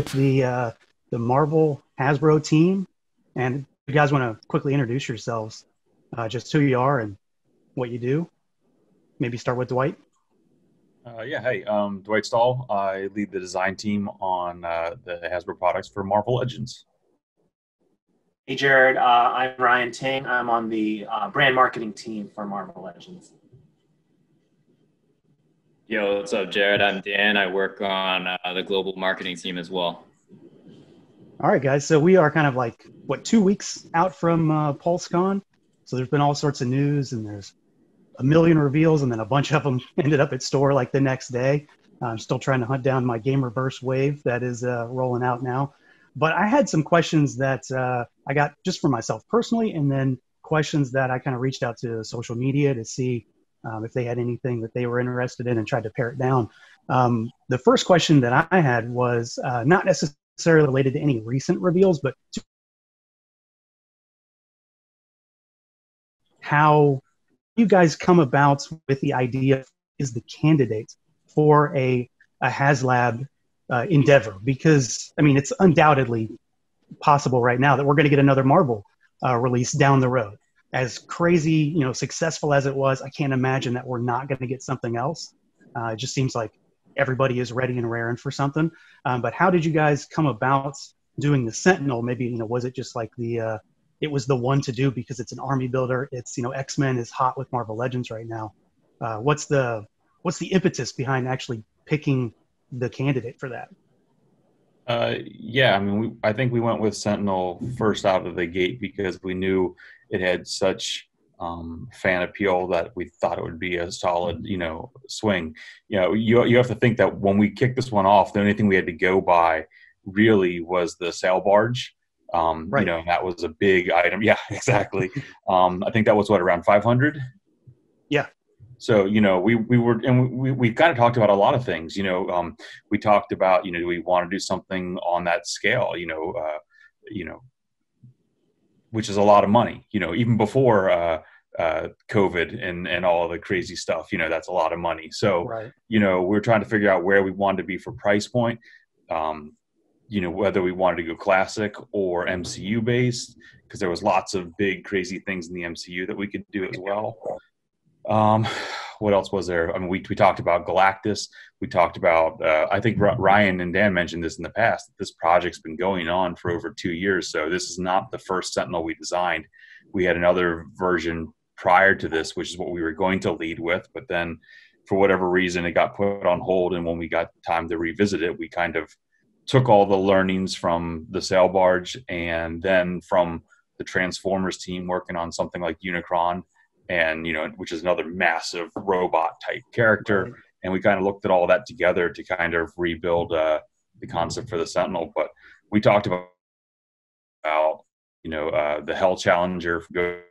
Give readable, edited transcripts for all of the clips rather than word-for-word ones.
with the Marvel Hasbro team. And you guys want to quickly introduce yourselves, just who you are and what you do. Maybe start with Dwight. Hey, Dwight Stahl. I lead the design team on the Hasbro products for Marvel Legends. Hey, Jared. I'm Ryan Ting. I'm on the brand marketing team for Marvel Legends. Yo, what's up, Jared? I'm Dan. I work on the global marketing team as well. All right, guys. So we are kind of like, 2 weeks out from PulseCon. So there's been all sorts of news, and there's a million reveals, and then a bunch of them ended up at store like the next day. I'm still trying to hunt down my Gamerverse wave that is rolling out now. But I had some questions that I got just for myself personally, and then questions that I kind of reached out to social media to see if they had anything that they were interested in and tried to pare it down. The first question that I had was not necessarily related to any recent reveals, but to how you guys come about with the idea is the candidate for a HasLab endeavor, because I mean it's undoubtedly possible right now that we're going to get another Marvel release down the road. As crazy, successful as it was, I can't imagine that we're not going to get something else. It just seems like everybody is ready and raring for something. But how did you guys come about doing the Sentinel? Maybe was it just like it was the one to do because it's an army builder? It's X-Men is hot with Marvel Legends right now. What's the impetus behind actually picking the candidate for that? I think we went with Sentinel first out of the gate because we knew it had such fan appeal that we thought it would be a solid, swing. You have to think that when we kicked this one off, the only thing we had to go by really was the sail barge. Right. That was a big item. Yeah, exactly. I think that was around 500. Yeah. So, we kind of talked about a lot of things, we talked about, do we want to do something on that scale, which is a lot of money, even before COVID and all of the crazy stuff, that's a lot of money. So, right. We're trying to figure out where we wanted to be for price point, whether we wanted to go classic or MCU based, because there was lots of big, crazy things in the MCU that we could do as well. What else was there? I mean, we talked about Galactus. We talked about, I think Ryan and Dan mentioned this in the past. This project's been going on for over 2 years. So this is not the first Sentinel we designed. We had another version prior to this, which is what we were going to lead with. But then for whatever reason, it got put on hold. And when we got time to revisit it, we kind of took all the learnings from the sail barge and then from the Transformers team working on something like Unicron, and which is another massive robot type character. Right. And we kind of looked at all of that together to kind of rebuild the concept for the Sentinel. But we talked about the Hell Challenger. The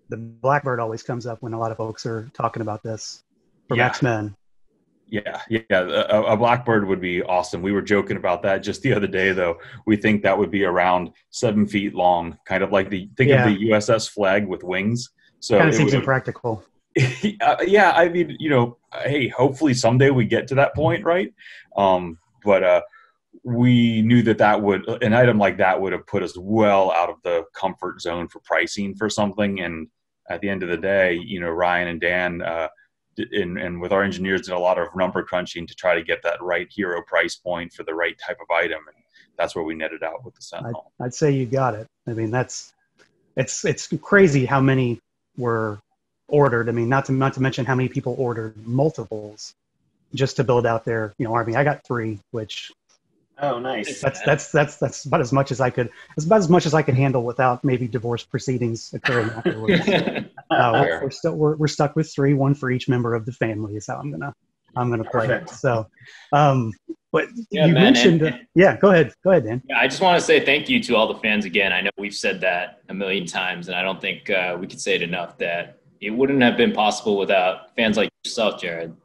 Blackbird always comes up when a lot of folks are talking about this from Yeah. X-Men. Yeah. A Blackbird would be awesome. We were joking about that just the other day, though. We think that would be around 7 feet long, kind of like of the USS Flag with wings. So kind of seems impractical. Yeah, I mean, hey, hopefully someday we get to that point, right? But we knew that an item like that would have put us well out of the comfort zone for pricing for something. And at the end of the day, Ryan and Dan and with our engineers did a lot of number crunching to try to get that right hero price point for the right type of item, and that's where we netted out with the Sentinel. I'd say you got it. I mean, it's crazy how many were ordered. I mean, not to mention how many people ordered multiples just to build out their army. I got 3, which Oh, nice. That's about as much as I could. It's about as much as I could handle without maybe divorce proceedings occurring afterwards. We're stuck with 3, 1 for each member of the family. Is how I'm gonna play it. So, but Yeah, you man, mentioned, go ahead, Dan. Yeah, I just want to say thank you to all the fans again. I know we've said that a million times, and I don't think we could say it enough that it wouldn't have been possible without fans like yourself, Jared.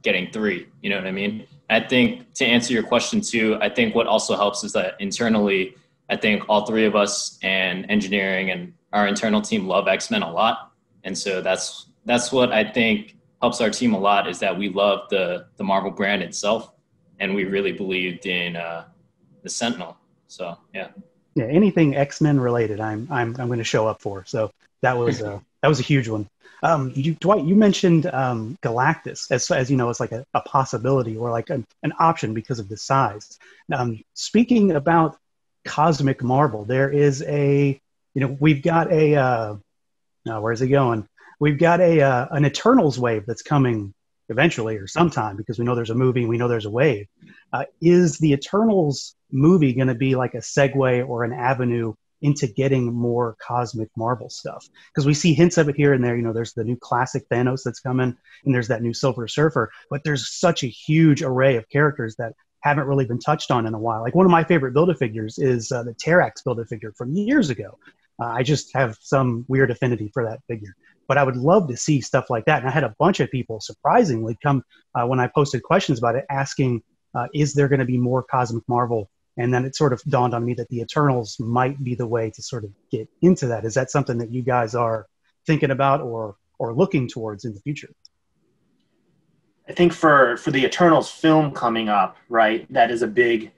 Getting 3. You know what I mean? I think to answer your question too, I think what also helps is that internally, I think all 3 of us and engineering and our internal team love X-Men a lot. And so that's what I think helps our team a lot is that we love the Marvel brand itself, and we really believed in the Sentinel. So yeah. Yeah, anything X-Men related, I'm going to show up for. So that was a huge one. Dwight, you mentioned Galactus as you know, it's like a possibility or like an option because of the size. Speaking about Cosmic Marvel, there is we've got a where's it going? We've got an Eternals wave that's coming eventually or sometime, because we know there's a movie and we know there's a wave. Is the Eternals movie going to be like a segue or an avenue into getting more Cosmic Marvel stuff? Because we see hints of it here and there. There's the new classic Thanos that's coming, and there's that new Silver Surfer, but there's such a huge array of characters that haven't really been touched on in a while. Like, one of my favorite Build-A-Figures is the Terrax Build-A-Figure from years ago. I just have some weird affinity for that figure. But I would love to see stuff like that. And I had a bunch of people surprisingly come when I posted questions about it, asking, is there going to be more Cosmic Marvel? And then it sort of dawned on me that the Eternals might be the way to sort of get into that. Is that something that you guys are thinking about or looking towards in the future? I think for the Eternals film coming up, right, that is a big,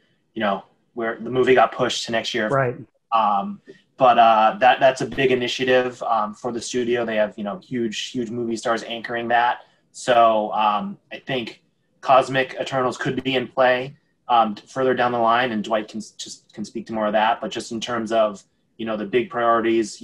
where the movie got pushed to next year. Right. But that's a big initiative for the studio. They have, huge movie stars anchoring that. So I think Cosmic Eternals could be in play further down the line, and Dwight can speak to more of that. But just in terms of, the big priorities,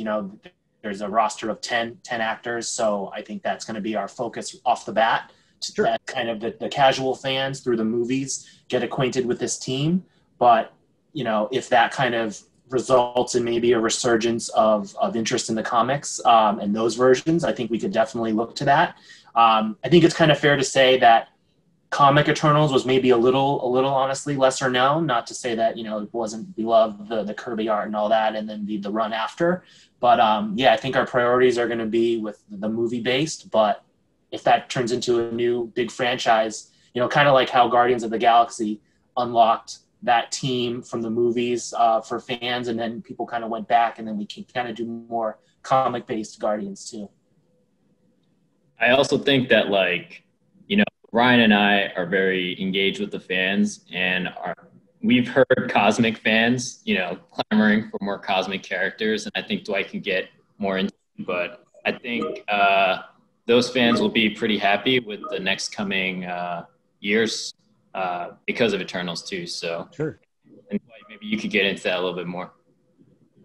there's a roster of 10 actors. So I think that's going to be our focus off the bat. Sure. That kind of the casual fans through the movies get acquainted with this team. But, if that kind of results in maybe a resurgence of interest in the comics and those versions, I think we could definitely look to that. I think it's kind of fair to say that Comic Eternals was maybe a little honestly lesser known, not to say that, it wasn't beloved, the Kirby art and all that, and then the run after. But I think our priorities are going to be with the movie based. But if that turns into a new big franchise, kind of like how Guardians of the Galaxy unlocked that team from the movies for fans, and then people kind of went back, and then we can kind of do more comic-based Guardians too. I also think that, Ryan and I are very engaged with the fans, and we've heard Cosmic fans, clamoring for more Cosmic characters, and I think Dwight can get more into it, but I think those fans will be pretty happy with the next coming years because of Eternals too. So sure. And maybe you could get into that a little bit more.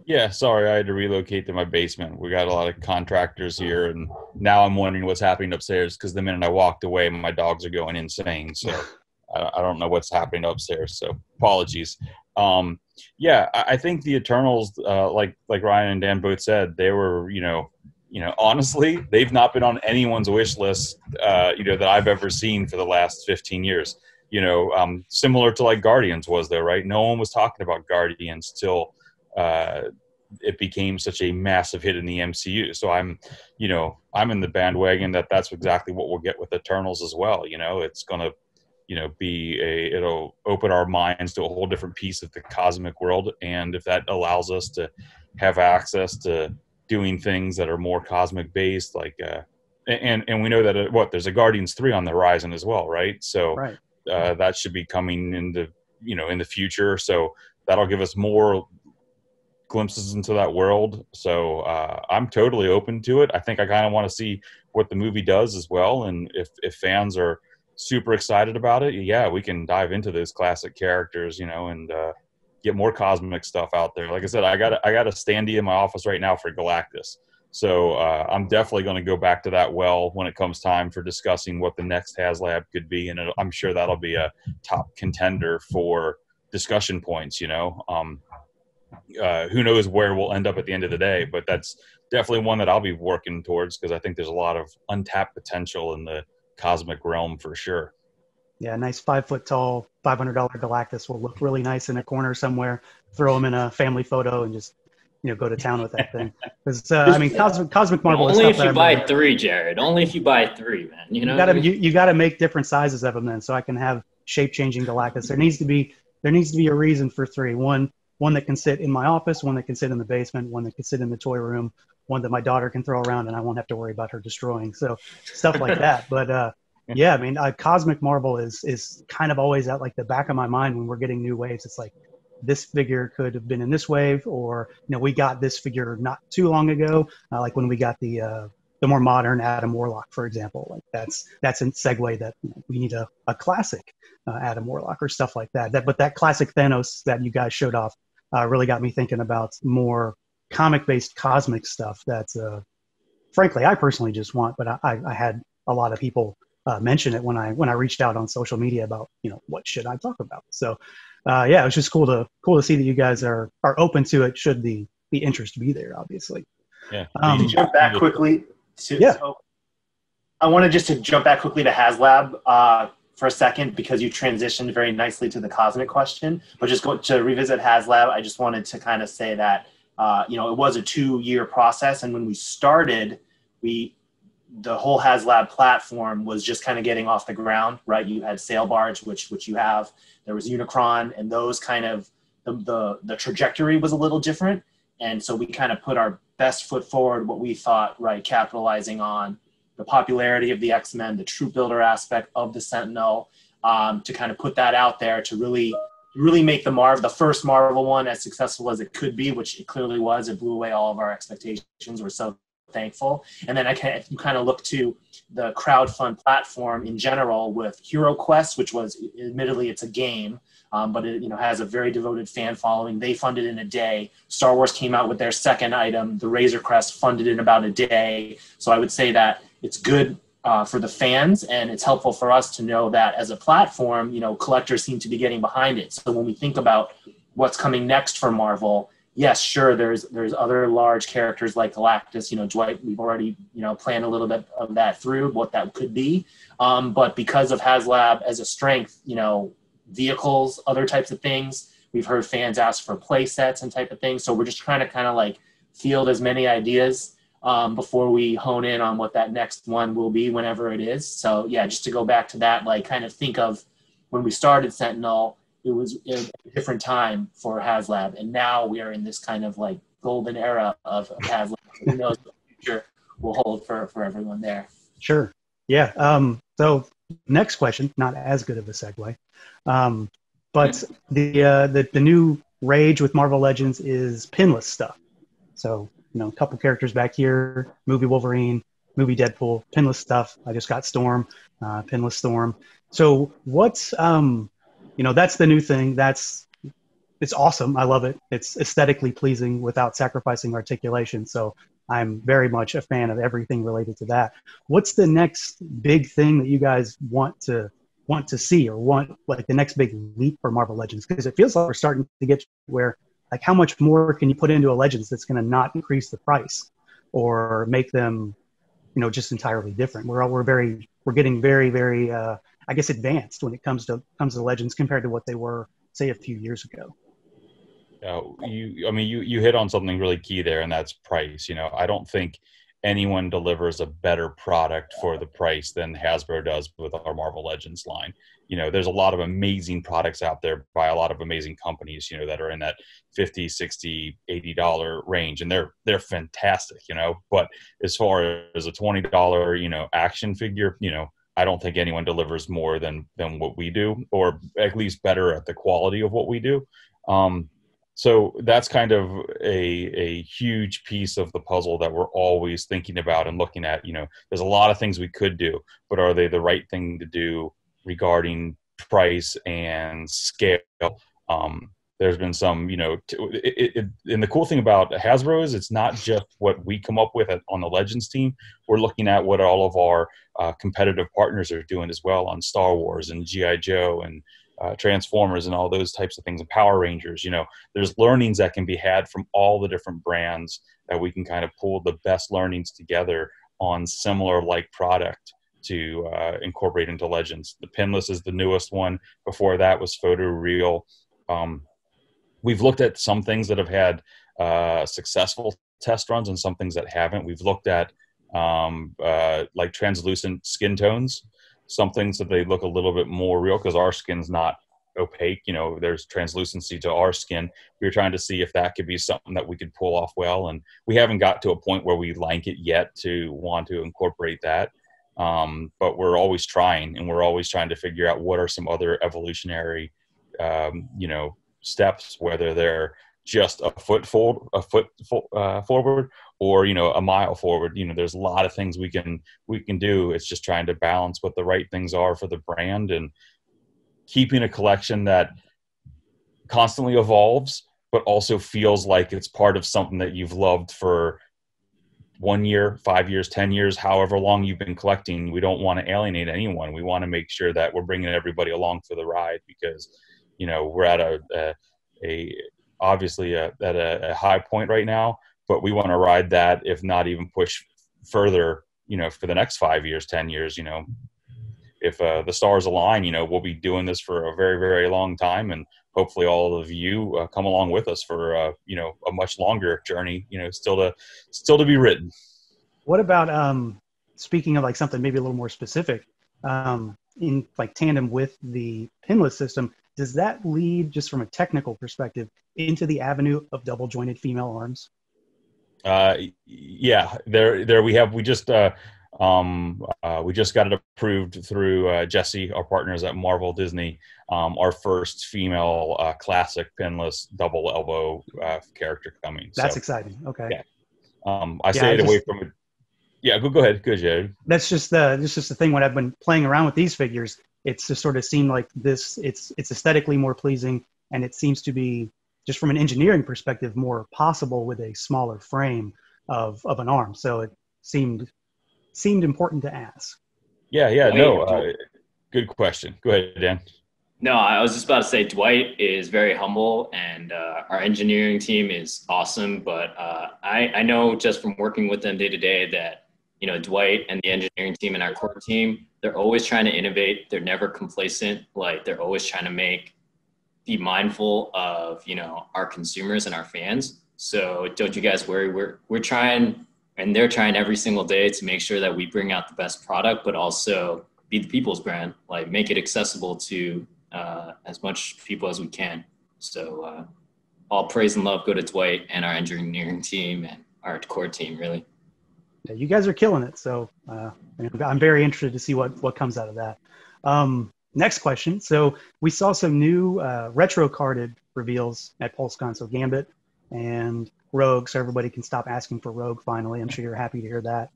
Yeah, sorry, I had to relocate to my basement. We got a lot of contractors here, and now I'm wondering what's happening upstairs, because the minute I walked away, my dogs are going insane. So I don't know what's happening upstairs. So apologies. I think the Eternals, like Ryan and Dan both said, they were, honestly, they've not been on anyone's wish list, that I've ever seen for the last 15 years. Similar to like Guardians was, though, right? No one was talking about Guardians till it became such a massive hit in the MCU. So I'm in the bandwagon that's exactly what we'll get with Eternals as well. It's gonna, it'll open our minds to a whole different piece of the cosmic world, and if that allows us to have access to doing things that are more cosmic based, like and we know that there's a Guardians 3 on the horizon as well, right? So right. That should be coming in the future. So that'll give us more glimpses into that world. So I'm totally open to it. I think I kind of want to see what the movie does as well, and if fans are super excited about it, we can dive into those classic characters, and get more cosmic stuff out there. Like I said, I got a standee in my office right now for Galactus. So I'm definitely going to go back to that well when it comes time for discussing what the next HasLab could be, and I'm sure that'll be a top contender for discussion points. Who knows where we'll end up at the end of the day, but that's definitely one that I'll be working towards, because I think there's a lot of untapped potential in the cosmic realm for sure. Yeah, a nice 5 foot tall, $500 Galactus will look really nice in a corner somewhere. Throw him in a family photo and just go to town with that thing. Because Cosmic Marvel. Only if you buy 3, Jared. Only if you buy 3, man. You got to make different sizes of them then, so I can have shape changing Galactus. There needs to be a reason for 3. One, one that can sit in my office, one that can sit in the basement, one that can sit in the toy room, one that my daughter can throw around and I won't have to worry about her destroying. So stuff like that. But yeah, I mean, Cosmic Marvel is kind of always at like the back of my mind when we're getting new waves. It's like, this figure could have been in this wave, or we got this figure not too long ago, like when we got the more modern Adam Warlock, for example. Like that's a segue that we need a classic Adam Warlock or stuff like that. But that classic Thanos that you guys showed off really got me thinking about more comic-based cosmic stuff that, frankly, I personally just want. But I had a lot of people mention it when I reached out on social media about what should I talk about. So. Yeah, it was just cool to see that you guys are open to it. Should the interest be there, obviously. Yeah. To jump back quickly I wanted just to jump back quickly to HasLab for a second, because you transitioned very nicely to the cosmic question. But just to revisit HasLab, I just wanted to kind of say that it was a 2-year process, and when we started, the whole HasLab platform was just kind of getting off the ground, right? You had Sail Barge, which you have. There was Unicron, and those kind of the trajectory was a little different. And so we kind of put our best foot forward, what we thought, right, capitalizing on the popularity of the X-Men, the troop builder aspect of the Sentinel, to kind of put that out there to really make the first Marvel one as successful as it could be, which it clearly was. It blew away all of our expectations. We're so thankful. And then you kind of look to the crowdfund platform in general with Hero Quest, which was, admittedly, it's a game, but it has a very devoted fan following. They funded in a day. Star Wars came out with their second item, the Razor Crest, funded in about a day. So I would say that it's good for the fans, and it's helpful for us to know that as a platform, collectors seem to be getting behind it. So when we think about what's coming next for Marvel, yes, sure, there's other large characters like Galactus, Dwight, we've already, planned a little bit of that through, what that could be. But because of HasLab as a strength, vehicles, other types of things, we've heard fans ask for play sets and type of things. So we're just trying to kind of like field as many ideas before we hone in on what that next one will be, whenever it is. So yeah, just to go back to that, like kind of think of when we started Sentinel, it was a different time for HasLab, and now we are in this kind of like golden era of HasLab. Who knows what the future will hold for everyone there. Sure. Yeah. So next question, not as good of a segue, but the new rage with Marvel Legends is pinless stuff. So a couple characters back here, movie Wolverine, movie Deadpool, pinless stuff. I just got Storm, pinless Storm. So what's that's the new thing. It's awesome. I love it. It's aesthetically pleasing without sacrificing articulation. So I'm very much a fan of everything related to that. What's the next big thing that you guys want to see, or want like the next big leap for Marvel Legends? Because it feels like we're starting to get to where, like, how much more can you put into a Legends that's going to not increase the price or make them, just entirely different? We're getting very, very, I guess, advanced when it comes to Legends compared to what they were, say, a few years ago. You hit on something really key there, and that's price. I don't think anyone delivers a better product for the price than Hasbro does with our Marvel Legends line. There's a lot of amazing products out there by a lot of amazing companies, that are in that $50, $60, $80 range, and they're fantastic, but as far as a $20, action figure, I don't think anyone delivers more than what we do, or at least better at the quality of what we do. So that's kind of a huge piece of the puzzle that we're always thinking about and looking at. There's a lot of things we could do, but are they the right thing to do regarding price and scale? There's been some, and the cool thing about Hasbro is it's not just what we come up with on the Legends team. We're looking at what all of our competitive partners are doing as well on Star Wars and G.I. Joe and Transformers and all those types of things, and Power Rangers. There's learnings that can be had from all the different brands that we can kind of pull the best learnings together on similar like product to incorporate into Legends. The pinless is the newest one. Before that was Photo Real. We've looked at some things that have had successful test runs and some things that haven't. We've looked at like translucent skin tones, some things that they look a little bit more real because our skin's not opaque. There's translucency to our skin. We were trying to see if that could be something that we could pull off well, and we haven't got to a point where we like it yet to want to incorporate that. But we're always trying, and we're always trying to figure out what are some other evolutionary, steps, whether they're just a foot forward, or a mile forward. There's a lot of things we can do. It's just trying to balance what the right things are for the brand, and keeping a collection that constantly evolves, but also feels like it's part of something that you've loved for 1 year, 5 years, 10 years, however long you've been collecting. We don't want to alienate anyone. We want to make sure that we're bringing everybody along for the ride, because we're at obviously at a high point right now, but we want to ride that, if not even push further, for the next 5 years, 10 years. If the stars align, we'll be doing this for a very, very long time, and hopefully all of you come along with us for a much longer journey, still to be written. What about speaking of like something maybe a little more specific, in like tandem with the pinless system? Does that lead, just from a technical perspective, into the avenue of double jointed female arms? Yeah, we just got it approved through Jesse, our partners at Marvel Disney. Our first female classic pinless double elbow character coming. That's exciting. Okay. Yeah. I stayed away from it. Yeah, go ahead. Good, Jared. That's just the thing. When I've been playing around with these figures, it's just sort of seemed like this. It's aesthetically more pleasing, and it seems to be, just from an engineering perspective, more possible with a smaller frame of an arm. So it seemed important to ask. Yeah. No, good question. Go ahead, Dan. No, I was just about to say Dwight is very humble, and our engineering team is awesome. But I know just from working with them day to day that, Dwight and the engineering team and our core team, they're always trying to innovate. They're never complacent. Like, they're always trying to be mindful of, our consumers and our fans. So don't you guys worry. We're trying, and they're trying every single day to make sure that we bring out the best product, but also be the people's brand, like make it accessible to as much people as we can. So all praise and love go to Dwight and our engineering team and our core team, really. Yeah, you guys are killing it. So I'm very interested to see what comes out of that. Next question. So we saw some new retro carded reveals at PulseCon. So Gambit and Rogue, so everybody can stop asking for Rogue finally. I'm sure you're happy to hear that,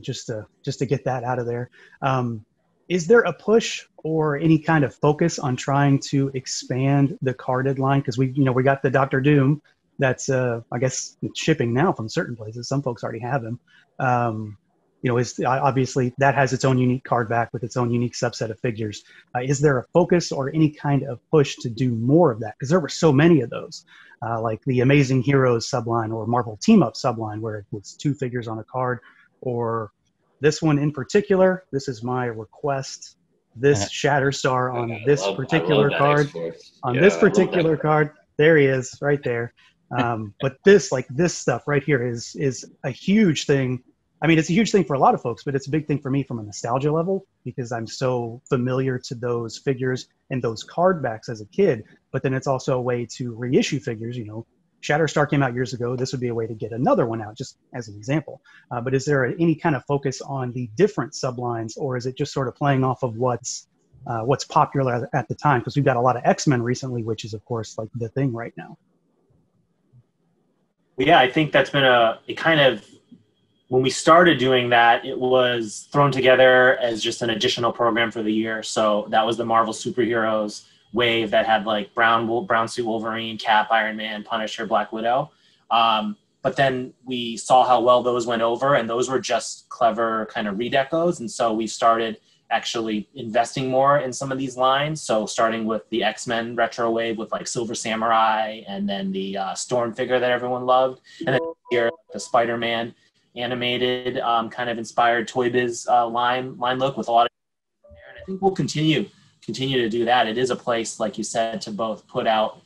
just to get that out of there. Is there a push or any kind of focus on trying to expand the carded line? Because we got the Dr. Doom that's I guess it's shipping now from certain places. Some folks already have him. Is obviously that has its own unique card back with its own unique subset of figures. Is there a focus or any kind of push to do more of that? Because there were so many of those, like the Amazing Heroes subline or Marvel Team Up subline, where it was 2 figures on a card, or this one in particular. This is my request. This Shatterstar on this particular card. On this particular card, there he is, right there. But this stuff right here is a huge thing. I mean, it's a huge thing for a lot of folks, but it's a big thing for me from a nostalgia level, because I'm so familiar to those figures and those card backs as a kid. But then it's also a way to reissue figures. Shatterstar came out years ago. This would be a way to get another one out, just as an example. But is there any kind of focus on the different sublines, or is it just sort of playing off of what's popular at the time? Because we've got a lot of X-Men recently, which is, of course, like the thing right now. Yeah, I think that's been when we started doing that, it was thrown together as just an additional program for the year. So that was the Marvel Superheroes wave that had like brown suit Wolverine, Cap, Iron Man, Punisher, Black Widow. But then we saw how well those went over, and those were just clever kind of redecos. And so we started actually investing more in some of these lines. So starting with the X-Men retro wave with like Silver Samurai, and then the Storm figure that everyone loved. And then here, the Spider-Man animated kind of inspired Toy Biz line look with a lot of, and I think we'll continue to do that. It is a place, like you said, to both put out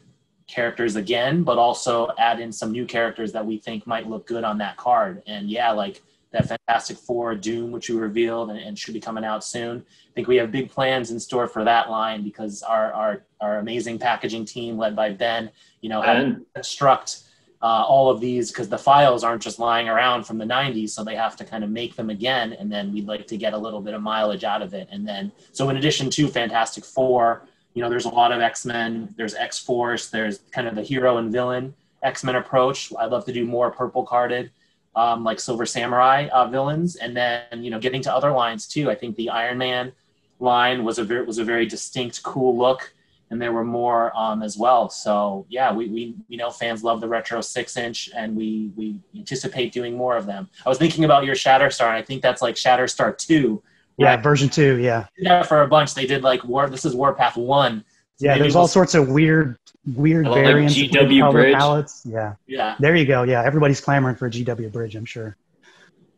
characters again, but also add in some new characters that we think might look good on that card. And yeah, like that Fantastic Four Doom, which we revealed and should be coming out soon. I think we have big plans in store for that line because our amazing packaging team led by Ben, have construct all of these because the files aren't just lying around from the 90s, so they have to kind of make them again, and then we'd like to get a little bit of mileage out of it. And then, so in addition to Fantastic Four, there's a lot of X-Men, there's X-Force, there's kind of the hero and villain X-Men approach. I'd love to do more purple carded, like Silver Samurai villains, and then getting to other lines too. I think the Iron Man line was a very distinct, cool look, and there were more as well. So yeah, we know fans love the retro 6-inch, and we anticipate doing more of them. I was thinking about your Shatterstar, and I think that's like Shatterstar 2. Yeah, right? Version 2, yeah. Yeah, for a bunch. They did like this is Warpath 1. So yeah, there's all sorts of weird variants, like GW color Bridge. palettes. Yeah. There you go. Yeah, everybody's clamoring for a GW Bridge, I'm sure.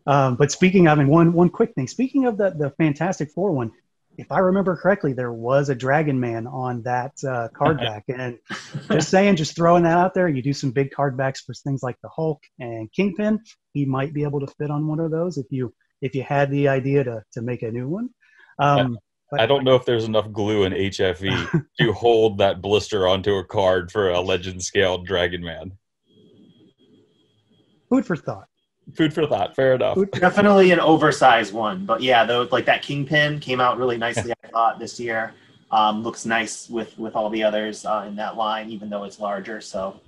But speaking of, and one quick thing, speaking of the Fantastic Four one, if I remember correctly, there was a Dragon Man on that card back. And just throwing that out there, you do some big card backs for things like the Hulk and Kingpin, he might be able to fit on one of those if you had the idea to make a new one. I don't know if there's enough glue in HFE to hold that blister onto a card for a legend scaled Dragon Man. Food for thought. Fair enough. Definitely an oversized one, but yeah, like that Kingpin came out really nicely. I thought this year looks nice with all the others in that line, even though it's larger. So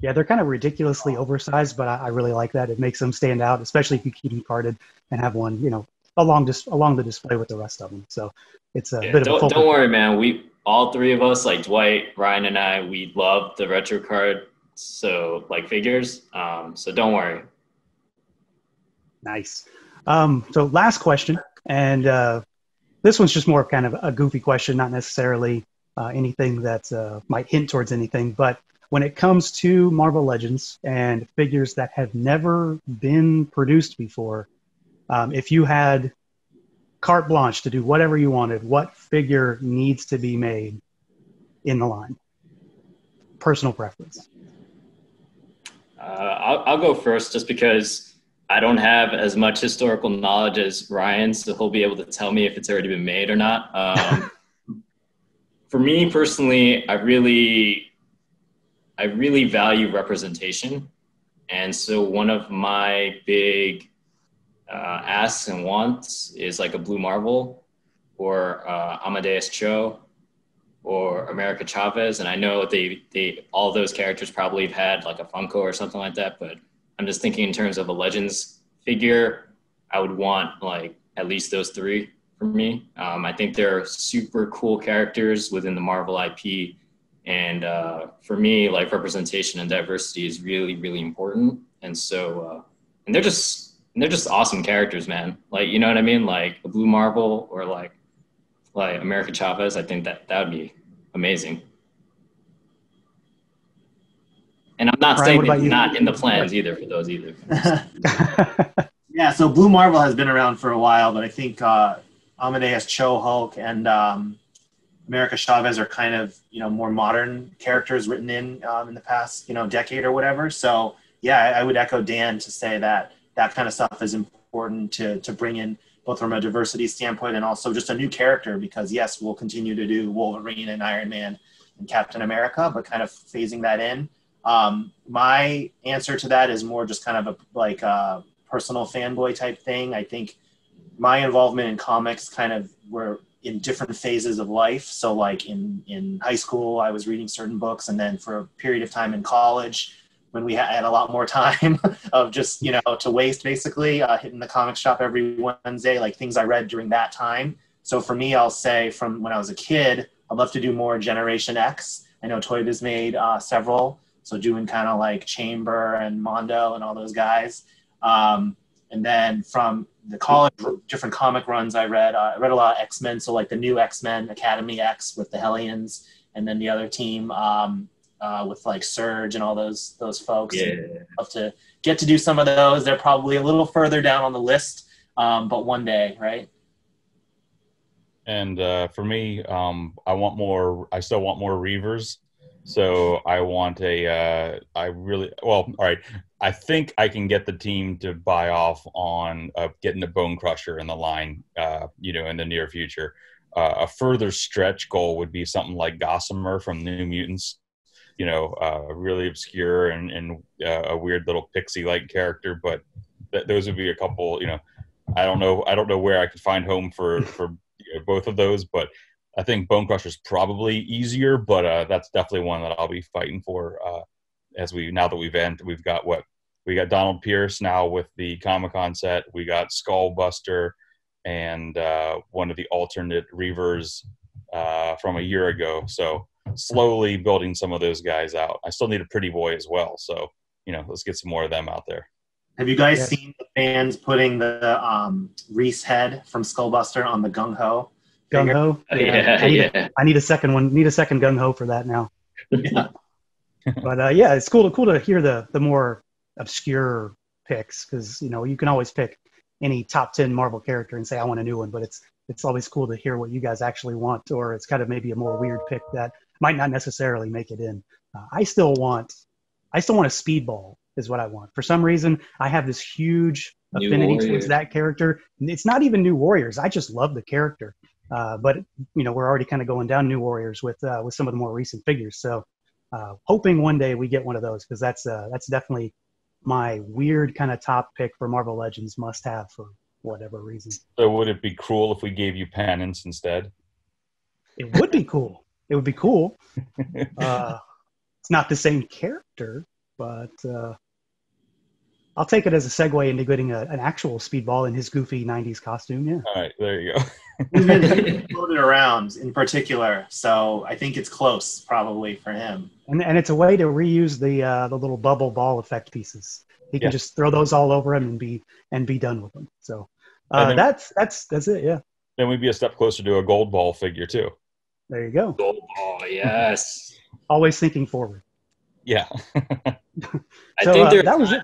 yeah, they're kind of ridiculously oversized, but I really like that. It makes them stand out, especially if you keep them carded and have one, along the display with the rest of them. So it's a bit of a don't worry, man. We all three of us, like Dwight, Ryan, and I, we love the retro card, so like figures. So don't worry. Nice. So last question, and this one's just more of kind of a goofy question, not necessarily anything that might hint towards anything. But when it comes to Marvel Legends and figures that have never been produced before, if you had carte blanche to do whatever you wanted, what figure needs to be made in the line? Personal preference. I'll go first just because I don't have as much historical knowledge as Ryan, so he'll be able to tell me if it's already been made or not. For me personally, I really value representation. And so one of my big asks and wants is like a Blue Marvel or Amadeus Cho or America Chavez. And I know they all those characters probably have had like a Funko or something like that, but I'm just thinking in terms of a Legends figure, I would want like at least those three for me. I think they're super cool characters within the Marvel IP. And for me, like representation and diversity is really, really important. And so, and they're just awesome characters, man. Like, you know what I mean? Like a Blue Marvel or like America Chavez. I think that would be amazing. And I'm not saying it's not in the plans either for those either. Yeah, so Blue Marvel has been around for a while, but I think Amadeus Cho, Hulk, and America Chavez are kind of, more modern characters written in the past, decade or whatever. So yeah, I would echo Dan to say that kind of stuff is important to bring in both from a diversity standpoint and also just a new character, because yes, we'll continue to do Wolverine and Iron Man and Captain America, but kind of phasing that in. My answer to that is more just kind of a personal fanboy type thing. I think my involvement in comics kind of were in different phases of life. So like in high school, I was reading certain books, and then for a period of time in college, when we had a lot more time of just, to waste, basically, hitting the comic shop every Wednesday, like things I read during that time. So for me, I'll say from when I was a kid, I'd love to do more Generation X. I know Toy Biz made several, so doing kind of like Chamber and Mondo and all those guys. And then from the college, different comic runs I read a lot of X-Men, so like the new X-Men, Academy X with the Hellions, and then the other team with like Surge and all those folks. Yeah. I'd love to get to do some of those. They're probably a little further down on the list, but one day, right? And for me, I still want more Reavers. So I want all right. I think I can get the team to buy off on getting a Bone Crusher in the line, in the near future. A further stretch goal would be something like Gossamer from New Mutants, really obscure and a weird little pixie-like character, but those would be a couple, I don't know where I could find home for both of those, but I think Bone Crusher is probably easier, but that's definitely one that I'll be fighting for. Now that we've got we got Donald Pierce now with the Comic-Con set. We got Skullbuster and one of the alternate Reavers from a year ago. So slowly building some of those guys out. I still need a Pretty Boy as well. So, let's get some more of them out there. Have you guys seen the fans putting the Reese head from Skullbuster on the Gung Ho? Gung Ho? I need a second one. Need a second Gung Ho for that now. Yeah. But it's cool to hear the more obscure picks, because you can always pick any top 10 Marvel character and say I want a new one, but it's always cool to hear what you guys actually want, or it's kind of maybe a more weird pick that might not necessarily make it in. I still want a Speedball is what I want. For some reason, I have this huge affinity towards that character. It's not even New Warriors. I just love the character. But we're already kind of going down New Warriors with some of the more recent figures. So hoping one day we get one of those, because that's definitely my weird kind of top pick for Marvel Legends must have for whatever reason. So would it be cool if we gave you Penance instead? It would be cool. It would be cool. It's not the same character, but I'll take it as a segue into getting an actual Speedball in his goofy 90s costume. Yeah. All right, there you go. He's been floated around in particular, so I think it's close probably for him. And it's a way to reuse the little bubble ball effect pieces. He can just throw those all over him and be done with them. So that's it. Yeah. Then we'd be a step closer to a Gold Ball figure too. There you go. Gold Ball, yes. Always thinking forward. Yeah. I think that was it.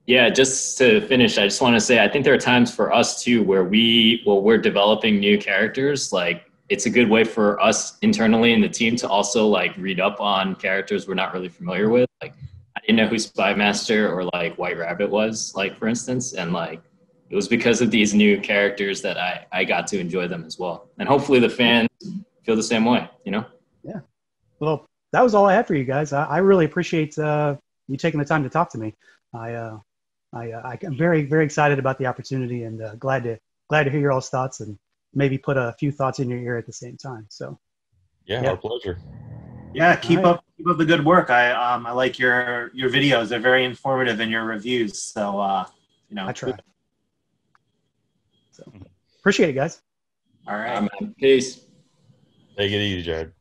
Yeah, just to finish, I just want to say I think there are times for us too where we're developing new characters. Like, it's a good way for us internally in the team to also like read up on characters we're not really familiar with. Like, I didn't know who Spy Master or like White Rabbit was, like, for instance, and like it was because of these new characters that I got to enjoy them as well. And hopefully the fans feel the same way, Yeah. Well, that was all I had for you guys. I really appreciate you taking the time to talk to me. I'm very, very excited about the opportunity, and glad to hear your all's thoughts and maybe put a few thoughts in your ear at the same time. So, our pleasure. Yeah, keep up the good work. I like your videos. They're very informative in your reviews. So I try. So appreciate it, guys. All right. Peace. Take it easy, Jared.